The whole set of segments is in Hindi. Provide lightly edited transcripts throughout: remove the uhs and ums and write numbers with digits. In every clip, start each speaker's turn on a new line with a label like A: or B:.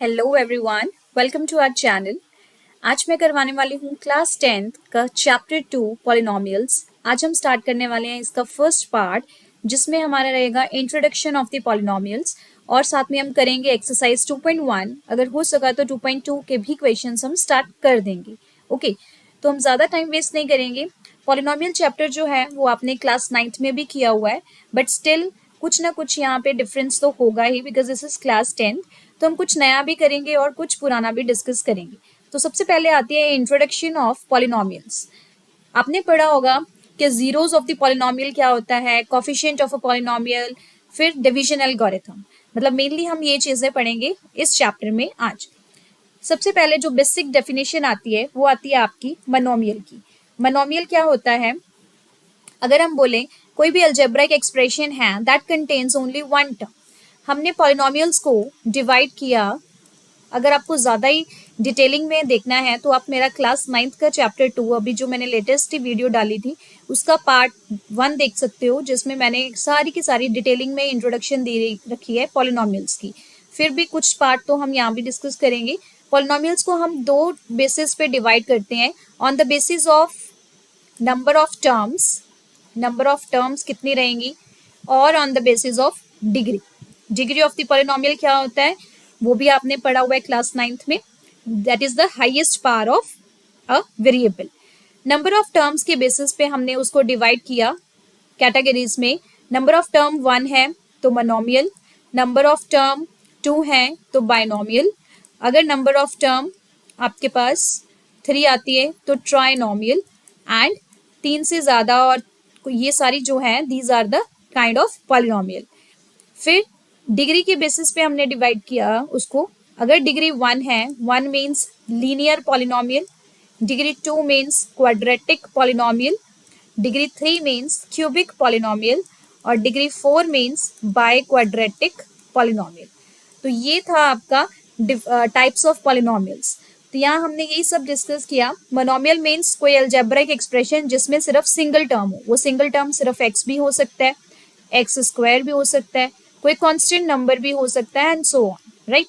A: Hello everyone, welcome to our channel. आज मैं करवाने वाली हूँ क्लास 10th का चैप्टर 2 पॉलिनोमियल्स। आज हम स्टार्ट करने वाले हैं इसका फर्स्ट पार्ट, जिसमें हमारा रहेगा इंट्रोडक्शन ऑफ द पॉलिनोमियल्स और साथ में हम करेंगे एक्सरसाइज 2.1। अगर हो सका तो 2.2 के भी क्वेश्चंस हम स्टार्ट कर देंगे। ओके, तो हम ज़्यादा टाइम वेस्ट नहीं करेंगे। पॉलिनोमियल चैप्टर जो है वो आपने क्लास 9th में भी किया हुआ है, बट स्टिल कुछ ना कुछ यहाँ पे डिफरेंस तो होगा ही, because this is class 10th। तो हम कुछ नया भी करेंगे और कुछ पुराना भी डिस्कस करेंगे। तो सबसे पहले आती है इंट्रोडक्शन ऑफ पॉलिनोमियल्स। आपने पढ़ा होगा कि जीरोस ऑफ द पॉलिनोमियल क्या होता है, कोफिशिएंट ऑफ अ पॉलिनोमियल, फिर डिवीजन एल्गोरिथम। मतलब मेनली हम ये चीजें पढ़ेंगे इस चैप्टर में आज। सबसे पहले जो बेसिक डेफिनेशन आती है वो आती है आपकी मोनोमियल की। मोनोमियल क्या होता है? अगर हम बोलें कोई भी अलजेब्राइक एक्सप्रेशन है that contains only one term. हमने पॉलिनोमियल्स को डिवाइड किया। अगर आपको ज़्यादा ही डिटेलिंग में देखना है तो आप मेरा क्लास 9th का चैप्टर 2, अभी जो मैंने लेटेस्ट वीडियो डाली थी उसका पार्ट 1 देख सकते हो, जिसमें मैंने सारी की सारी डिटेलिंग में इंट्रोडक्शन दे रखी है पॉलिनोमियल्स की। फिर भी कुछ पार्ट तो हम यहाँ भी डिस्कस करेंगे। पॉलिनोमियल्स को हम दो बेसिस पे डिवाइड करते हैं, on the basis of number of terms कितनी रहेंगी, और on the basis of degree. Degree of the polynomial क्या होता है वो भी आपने पढ़ा हुआ है क्लास 9th में। That is the highest power of a variable. Number of terms के बेसिस पे हमने उसको डिवाइड किया कैटेगरीज में। नंबर ऑफ टर्म 1 है तो मोनोमियल, नंबर ऑफ टर्म 2 है तो बाइनोमियल, अगर नंबर ऑफ टर्म आपके पास 3 आती है तो ट्राइनोमियल, एंड 3 से ज़्यादा और ये सारी जो है these are the kind of polynomial. फिर डिग्री के बेसिस पे हमने डिवाइड किया उसको। अगर डिग्री 1 है, 1 means linear polynomial, degree 2 means quadratic polynomial, degree 3 means cubic polynomial, और degree 4 means biquadratic polynomial. तो ये था आपका टाइप्स ऑफ पॉलिनोमियल्स। तो यहाँ हमने यही सब डिस्कस किया। मोनोमियल मीन्स कोई अलजेब्रिक एक्सप्रेशन जिसमें सिर्फ सिंगल टर्म हो। वो सिंगल टर्म सिर्फ एक्स भी हो सकता है, एक्स स्क्वायर भी हो सकता है, कोई कांस्टेंट नंबर भी हो सकता है, and so on, right.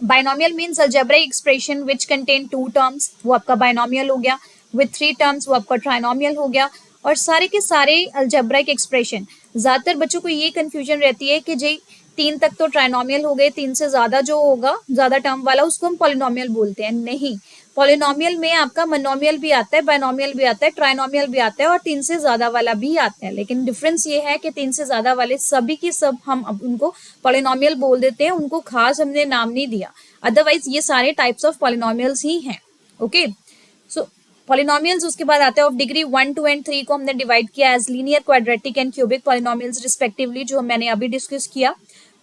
A: Binomial means algebraic expression which contain 2 terms, वो आपका बाइनोमियल हो गया। विथ 3 टर्म्स वो आपका ट्राइनोमियल हो गया। और सारे के सारे अलजेब्रिक एक्सप्रेशन, ज़्यादातर बच्चों को ये कंफ्यूजन रहती है कि जी 3 तक तो ट्राइनोमियल हो गए, 3 से ज़्यादा जो होगा ज़्यादा टर्म वाला उसको हम पॉलिनोमियल बोलते हैं। नहीं, पॉलिनोमियल में आपका मोनोमियल भी आता है, बाइनोमियल भी आता है, ट्राइनोमियल भी आता है, और 3 से ज़्यादा वाला भी आता है। लेकिन डिफरेंस ये है कि 3 से ज़्यादा वाले सभी की सब हम अब उनको पॉलिनोमियल बोल देते हैं, उनको खास हमने नाम नहीं दिया। अदरवाइज ये सारे टाइप्स ऑफ पॉलिनोमियल्स ही हैं। ओके, सो पॉलिनोमियल्स उसके बाद आते हैं ऑफ डिग्री 1, 2 एंड 3 को हमने डिवाइड किया as linear, quadratic and cubic polynomials respectively, जो मैंने अभी डिस्कस किया।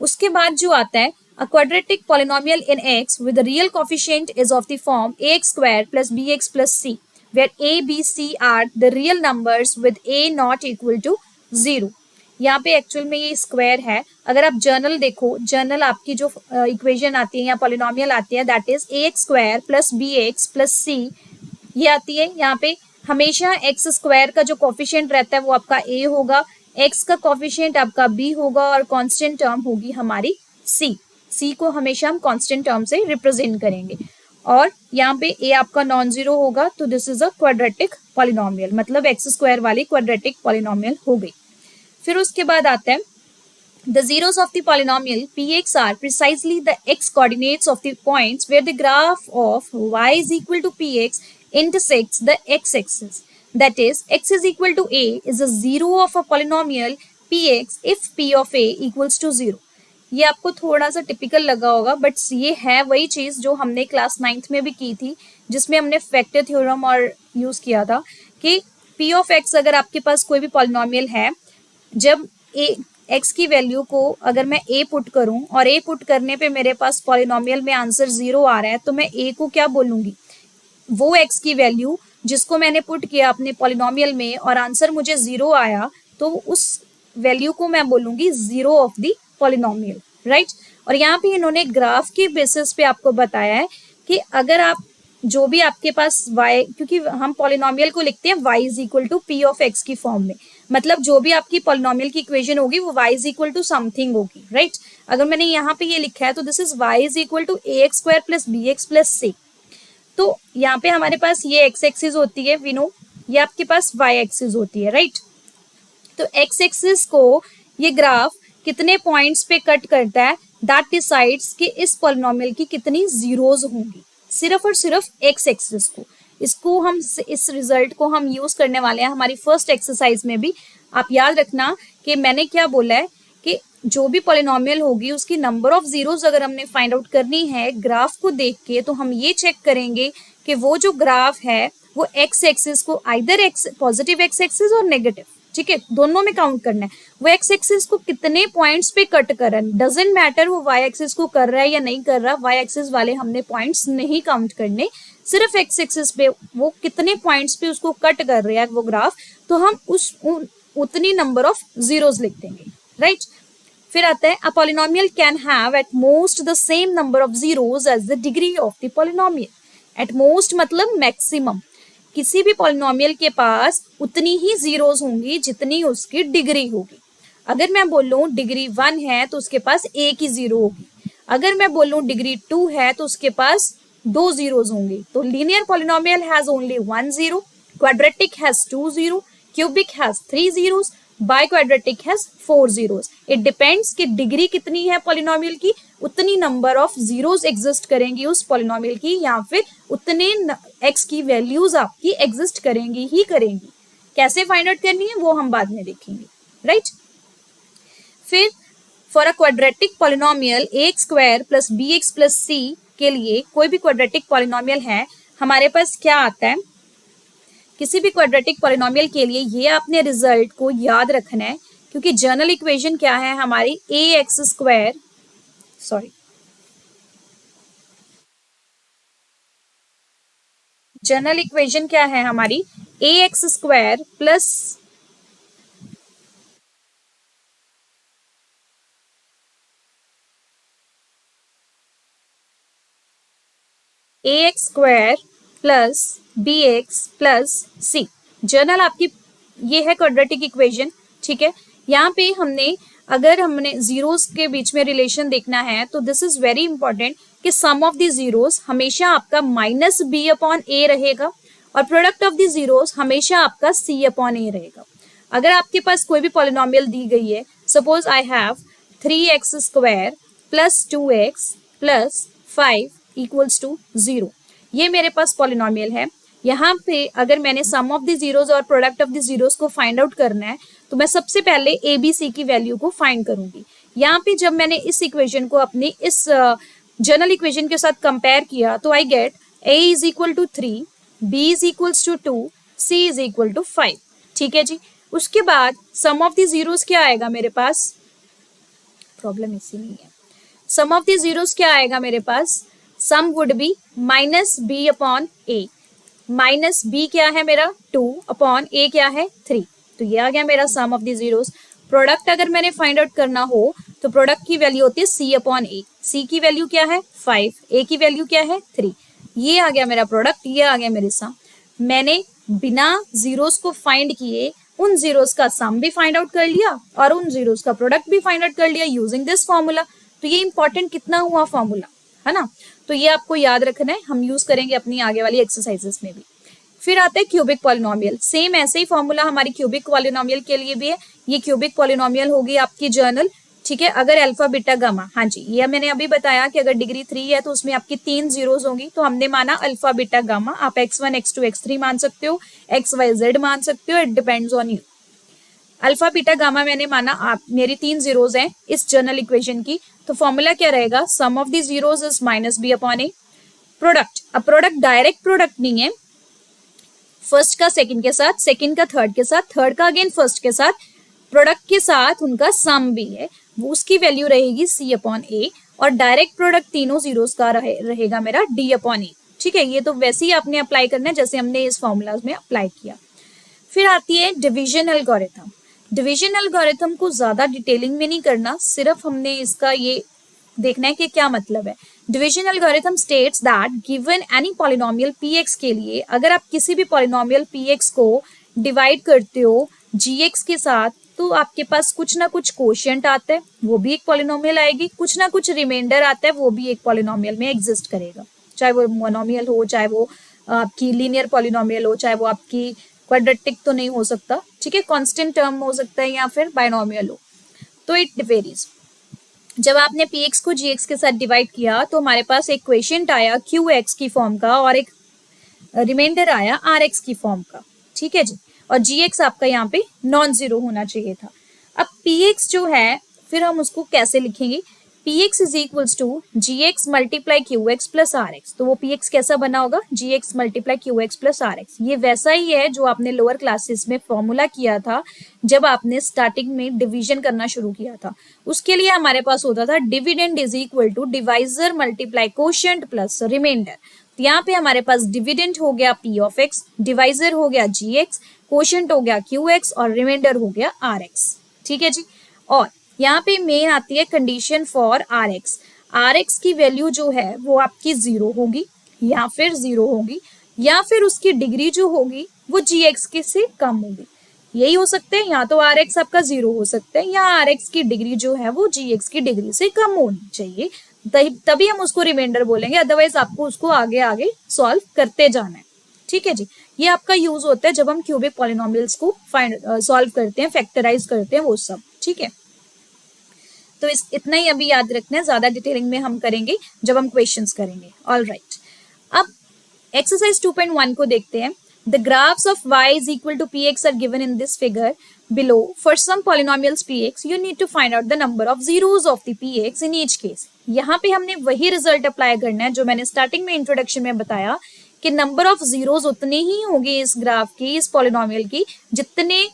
A: उसके बाद जो आता है a quadratic polynomial in x with the real coefficient is of the form ax square plus bx plus c, where a, b, c are the real numbers with a not equal to 0। यहाँ पे एक्चुअल में ये स्क्वायर है। अगर आप जर्नल देखो, जर्नल आपकी जो इक्वेशन आती है या पॉलिनोमियल आती है that is a x square plus b x plus c, ये आती है। यहाँ पे हमेशा एक्स स्क्वायर का जो कोफिशिएंट रहता है वो आपका ए होगा, एक्स का कोफिशिएंट आपका बी होगा, और कांस्टेंट टर्म होगी हमारी सी। सी को हमेशा हम कांस्टेंट टर्म से रिप्रेजेंट करेंगे। और यहाँ पे ए आपका नॉन जीरो होगा, तो this is a quadratic polynomial, मतलब एक्स स्क्वायर वाली क्वाड्रेटिक पॉलिनोमियल हो गई। फिर उसके बाद आता है the zeros of the polynomial px are precisely the x coordinates of the points where the graph of y is equal to px intersects the x-axis. That is, x is equal to a is a zero of a polynomial px if p of a equals to 0। ये आपको थोड़ा सा टिपिकल लगा होगा, बट ये है वही चीज़ जो हमने क्लास 9th में भी की थी, जिसमें हमने फैक्टर थ्योरम और यूज़ किया था कि p ऑफ x अगर आपके पास कोई भी पॉलिनोमियल है, जब ए एक्स की वैल्यू को अगर मैं ए पुट करूं और ए पुट करने पे मेरे पास पॉलिनोमियल में आंसर 0 आ रहा है, तो मैं ए को क्या बोलूंगी? वो एक्स की वैल्यू जिसको मैंने पुट किया अपने पॉलिनोमियल में और आंसर मुझे 0 आया, तो उस वैल्यू को मैं बोलूंगी 0 ऑफ द पॉलिनोमियल, राइट। और यहाँ पे इन्होंने ग्राफ के बेसिस पे आपको बताया है कि अगर आप जो भी आपके पास y, क्योंकि हम पॉलिनोमियल को लिखते हैं y is equal to p of x की फॉर्म में, मतलब जो भी आपकी पॉलिनोमियल की इक्वेशन होगी वो y is equal to something होगी, राइट। अगर मैंने यहाँ पे ये लिखा है तो this is y is equal to ax square plus bx plus c। तो यहाँ पे हमारे पास ये x एक्सिस होती है, वी नो, ये आपके पास y एक्सिस होती है, राइट। तो x एक्सिस को ये ग्राफ कितने पॉइंट्स पे कट करता है, दैट डिसाइड्स कि इस पॉलिनोमियल की कितनी जीरोज होंगी, सिर्फ और सिर्फ x एक्सिस को। इसको हम इस रिजल्ट को हम यूज करने वाले हैं हमारी फर्स्ट एक्सरसाइज में भी। आप याद रखना कि मैंने क्या बोला है कि जो भी पॉलिनोमियल होगी उसकी नंबर ऑफ जीरोज अगर हमने फाइंड आउट करनी है ग्राफ को देख के, तो हम ये चेक करेंगे कि वो जो ग्राफ है वो एक्स एक्सिस को either x positive x axis और नेगेटिव, ठीक है, दोनों में काउंट करना है, वो एक्स एक्सिस को कितने पॉइंट्स पे कट कर रहा है। डजेंट मैटर वो वाई एक्सिस को कर रहा है या नहीं कर रहा, वाई एक्सिस वाले हमने पॉइंट्स नहीं काउंट करने, सिर्फ एक्स एक्सिस पे वो कितने पॉइंट्स पे उसको कट कर रहा है वो ग्राफ, तो हम उतनी नंबर ऑफ जीरोज लिख देंगे, राइट। फिर आता है a polynomial can have at most the same number of zeros as the degree of the polynomial. At most मतलब मैक्सिमम, किसी भी पॉलिनोमियल के पास उतनी ही जीरोज होंगी जितनी उसकी डिग्री होगी। अगर मैं बोलूं डिग्री 1 है तो उसके पास एक ही जीरो होगी, अगर मैं बोलूं डिग्री 2 है तो उसके पास 2 जीरोज होंगी। तो linear polynomial has only 1 zero, quadratic has 2 zero, cubic has 3 zeros, by quadratic has 4 zeros. It depends कि डिग्री कितनी है पॉलिनोमियल की, उतनी नंबर ऑफ जीरोज एग्जिस्ट करेंगी उस पॉलिनोमियल की, या फिर उतने एक्स की वैल्यूज आपकी एग्जिस्ट करेंगी ही करेंगी। कैसे फाइंड आउट करनी है वो हम बाद में देखेंगे, राइट। फिर for a quadratic polynomial x square plus b x plus c के लिए कोई भी क्वाड्रेटिक पॉलिनोमियल है, हमारे पास क्या आता है, किसी भी क्वाड्रेटिक पॉलिनोमियल के लिए ये आपने रिजल्ट को याद रखना है, क्योंकि जनरल इक्वेशन क्या है हमारी, a x square, sorry, general equation क्या है हमारी, a x square plus a x square plus b x plus c, general आपकी ये है क्वाड्रेटिक इक्वेशन, ठीक है। यहाँ पे अगर हमने जीरोस के बीच में रिलेशन देखना है तो दिस इज वेरी इंपॉर्टेंट कि सम ऑफ द जीरोस हमेशा आपका माइनस बी अपॉन ए रहेगा और प्रोडक्ट ऑफ द जीरोस हमेशा आपका सी अपॉन ए रहेगा। अगर आपके पास कोई भी पॉलिनोमियल दी गई है, suppose I have 3x square plus 2x plus 5 equals to 0, ये मेरे पास पॉलिनोमियल है। यहाँ पे अगर मैंने सम ऑफ द जीरोस और प्रोडक्ट ऑफ द जीरोस को फाइंड आउट करना है तो मैं सबसे पहले ए बी सी की वैल्यू को फाइंड करूंगी। यहाँ पे जब मैंने इस इक्वेशन को अपनी इस जनरल इक्वेशन के साथ कंपेयर किया तो I get a is equal to 3, b is equals to 2, c is equal to 5, ठीक है जी। उसके बाद सम ऑफ द जीरोस क्या आएगा मेरे पास, प्रॉब्लम इसी नहीं है, सम ऑफ द जीरोस क्या आएगा मेरे पास, sum would be minus b upon a, minus b क्या है मेरा 2 अपॉन ए क्या है 3, तो ये आ गया मेरा सम ऑफ द जीरोस। प्रोडक्ट अगर मैंने फाइंड आउट करना हो तो प्रोडक्ट की वैल्यू होती है सी अपॉन ए, सी की वैल्यू क्या है 5, ए की वैल्यू क्या है 3, ये आ गया मेरा प्रोडक्ट, ये आ गया मेरे सम। मैंने बिना जीरोस को फाइंड किए उन जीरोस का सम भी फाइंड आउट कर लिया और उन जीरोस का प्रोडक्ट भी फाइंड आउट कर लिया यूजिंग दिस फॉर्मूला। तो ये इंपॉर्टेंट कितना हुआ फॉर्मूला, है ना, तो ये आपको याद रखना है, हम यूज करेंगे अपनी आगे वाली एक्सरसाइजेस में भी। फिर आता है क्यूबिक पॉलिनोमियल, सेम ऐसे ही फॉर्मूला हमारी क्यूबिक पॉलिनोमियल के लिए भी है। ये क्यूबिक पॉलिनोमियल होगी आपकी जर्नल, ठीक है। अगर अल्फा बीटा गामा, हाँ जी, ये मैंने अभी बताया कि अगर डिग्री 3 है तो उसमें आपकी 3 जीरोज होंगी, तो हमने माना अल्फा बीटा गामा। आप x1 x2 x3 मान सकते हो, xyz मान सकते हो, it depends on you. Alpha beta gamma मैंने माना, आप मेरी 3 जीरोज हैं इस जनरल इक्वेशन की, तो फॉर्मूला क्या रहेगा, sum of the zeros is minus b upon a. Product, अब प्रोडक्ट डायरेक्ट प्रोडक्ट नहीं है, फर्स्ट का सेकंड के साथ, सेकंड का थर्ड के साथ, थर्ड का अगेन फर्स्ट के साथ, प्रोडक्ट के साथ उनका सम भी है, वो उसकी वैल्यू रहेगी सी अपॉन ए, और डायरेक्ट प्रोडक्ट तीनों जीरोस का रहेगा मेरा डी अपॉन ए, ठीक है। ये तो वैसे ही आपने अप्लाई करना है जैसे हमने इस फॉर्मूलाज में अप्लाई किया। फिर आती है डिवीजन एल्गोरिथम। डिवीजन एल्गोरिथम को ज्यादा डिटेलिंग में नहीं करना, सिर्फ हमने इसका ये देखना है कि क्या मतलब है। Division algorithm states that given any polynomial px के लिए अगर आप किसी भी पॉलिनोमियल px को डिवाइड करते हो gx के साथ, तो आपके पास कुछ ना कुछ कोशिएंट आता है, वो भी एक पॉलिनोमियल आएगी, कुछ ना कुछ रिमाइंडर आता है, वो भी एक पॉलिनोमियल में एग्जिस्ट करेगा, चाहे वो मोनोमियल हो, चाहे वो आपकी लीनियर पॉलिनोमियल हो, चाहे वो आपकी क्वाड्रेटिक तो नहीं हो सकता, ठीक है, कांस्टेंट टर्म हो सकता है या फिर बाइनोमियल हो, तो इट वेरीज। जब आपने px को gx के साथ डिवाइड किया तो हमारे पास एक क्वेश्चन आया qx की फॉर्म का और एक रिमाइंडर आया rx की फॉर्म का, ठीक है जी, और gx आपका यहाँ पे नॉन जीरो होना चाहिए था। अब px जो है फिर हम उसको कैसे लिखेंगे, px is equals to gx multiply qx plus rx, तो वो px कैसा बना होगा, gx multiply qx plus rx, ये वैसा ही है जो आपने लोअर क्लासेस में फॉर्मूला किया था जब आपने स्टार्टिंग में डिवीजन करना शुरू किया था। उसके लिए हमारे पास होता था dividend is equal to divisor multiply quotient plus remainder, तो यहाँ पे हमारे पास डिविडेंड हो गया p ऑफ x, डिवाइजर हो गया gx, कोशिएंट हो गया qx और रिमाइंडर हो गया rx, ठीक है जी। और यहाँ पे मेन आती है कंडीशन फॉर rx, rx की वैल्यू जो है वो आपकी 0 होगी या फिर 0 होगी या फिर उसकी डिग्री जो होगी वो gx के से कम होगी, यही हो सकते हैं, या तो rx आपका 0 हो सकता है या rx की डिग्री जो है वो gx की डिग्री से कम होनी चाहिए, तभी हम उसको रिमाइंडर बोलेंगे, अदरवाइज आपको उसको आगे आगे सॉल्व करते जाना है, ठीक है जी। ये आपका यूज होता है जब हम क्यूबिक पॉलिनोमियल्स को सॉल्व करते हैं, फैक्टराइज करते हैं, वो सब, ठीक है। तो इतना ही अभी याद रखना है, ज्यादा डिटेलिंग में हम करेंगे जब हम क्वेश्चंस करेंगे। ऑल राइट, अब एक्सरसाइज 2.1 को देखते हैं। The graphs of y is equal to px are given in this figure below. For some polynomials px, you need to find out the number of zeros of the px in each case. यहाँ पे हमने वही रिजल्ट अप्लाई करना है जो मैंने स्टार्टिंग में इंट्रोडक्शन में बताया कि नंबर ऑफ जीरोस उतने ही होंगे इस ग्राफ की, इस पॉलिनोमियल की, जितने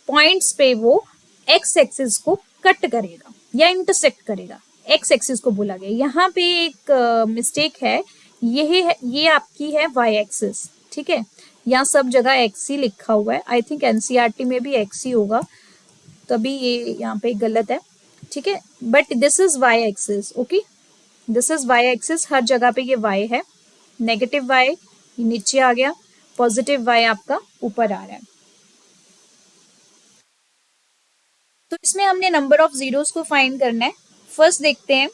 A: पॉइंट्स पे वो एक्स एक्सिस को कट करेगा या इंटरसेक्ट करेगा, एक्स एक्सिस को बोला गया। यहाँ पे एक मिस्टेक है, ये आपकी है वाई एक्सिस, ठीक है, यहाँ सब जगह एक्स ही लिखा हुआ है, आई थिंक एनसीईआरटी में भी एक्स ही होगा, तभी ये यहाँ पे गलत है, ठीक है, but this is y axis, okay, this is y axis, हर जगह पे ये वाई है, नेगेटिव वाई नीचे आ गया, पॉजिटिव वाई आपका ऊपर आ रहा है। तो इसमें हमने नंबर ऑफ जीरोस को फाइंड करना है। फर्स्ट देखते हैं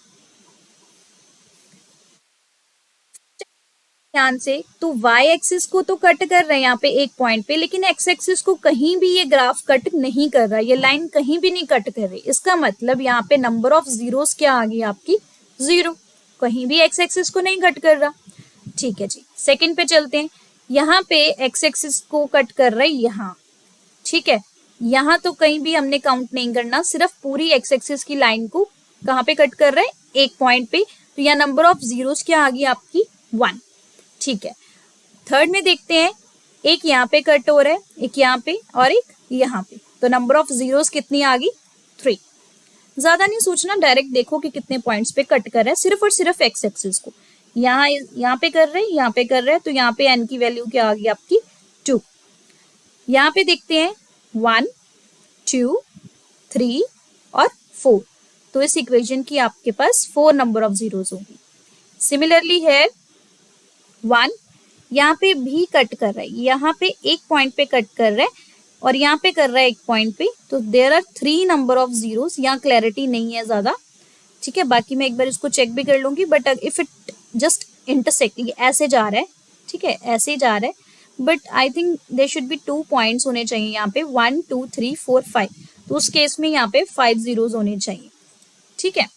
A: ध्यान से, तो y एक्सिस को तो कट कर रहे हैं यहाँ पे एक पॉइंट पे, लेकिन x एक्सिस को कहीं भी ये ग्राफ कट नहीं कर रहा, ये लाइन कहीं भी नहीं कट कर रही, इसका मतलब यहाँ पे नंबर ऑफ जीरोस क्या आ गई आपकी, 0, कहीं भी x एक्सिस को नहीं कट कर रहा, ठीक है जी। सेकंड पे चलते हैं, यहाँ पे x एक्सिस को कट कर रहा है यहाँ, ठीक है, यहाँ तो कहीं भी हमने काउंट नहीं करना, सिर्फ पूरी x एक्सिस की लाइन को कहाँ पे कट कर रहा है, एक पॉइंट पे, तो यहाँ नंबर ऑफ जीरोस क्या आ गई आपकी 1, ठीक है। थर्ड में देखते हैं, एक यहाँ पे कट हो रहा है, एक यहाँ पे और एक यहाँ पे, तो नंबर ऑफ जीरोस कितनी आ गई 3। ज्यादा नहीं सोचना, डायरेक्ट देखो कि कितने पॉइंट्स पे कट कर रहा है, सिर्फ और सिर्फ एक्स एक्सिस को, यहाँ पे कर रहे हैं, यहाँ पे कर रहे हैं, तो यहाँ पे एन की वैल्यू क्या आ गई आपकी 2। यहाँ पे देखते हैं 1 2 3 और 4, तो इस इक्वेशन की आपके पास 4 नंबर ऑफ जीरोस होंगी। सिमिलरली है 1, यहाँ पे भी कट कर रहा है, यहाँ पे एक पॉइंट पे कट कर रहा है और यहाँ पे कर रहा है एक पॉइंट पे, तो there are 3 number of zeros. यहाँ क्लैरिटी नहीं है ज्यादा, ठीक है, बाकी मैं एक बार इसको चेक भी कर लूंगी, but if it just intersecting ऐसे जा रहा है, ठीक है, ऐसे जा रहा है, but I think there should be 2 points होने चाहिए यहाँ पे, 1 2 3 4 5, तो उस केस में यहाँ पे 5 जीरोस होने चाहिए, ठीक है,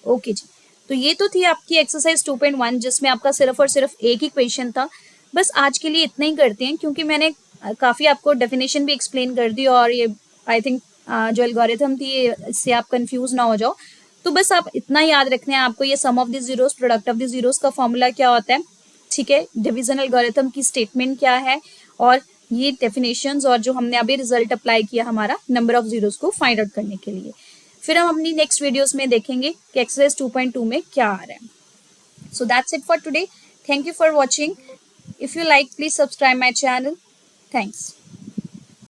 A: ओके जी। तो ये तो थी आपकी एक्सरसाइज 2.1 जिसमें आपका सिर्फ और सिर्फ एक ही क्वेश्चन था। बस आज के लिए इतना ही करते हैं, क्योंकि मैंने काफ़ी आपको डेफिनेशन भी एक्सप्लेन कर दी और ये आई थिंक जो एल्गोरिथम थी इससे आप कंफ्यूज ना हो जाओ। तो बस आप इतना याद रखना है आपको, ये sum of the zeros, product of the zeros का फॉर्मूला क्या होता है, ठीक है, डिवीजन एल्गोरिथम की स्टेटमेंट क्या है, और ये डेफिनेशंस, और जो हमने अभी रिजल्ट अप्लाई किया हमारा नंबर ऑफ जीरोस को फाइंड आउट करने के लिए। फिर हम अपनी नेक्स्ट वीडियोस में देखेंगे कि एक्सरसाइज 2.2 में क्या आ रहा है। So that's it for today, thank you for watching, if you like please subscribe my channel, thanks.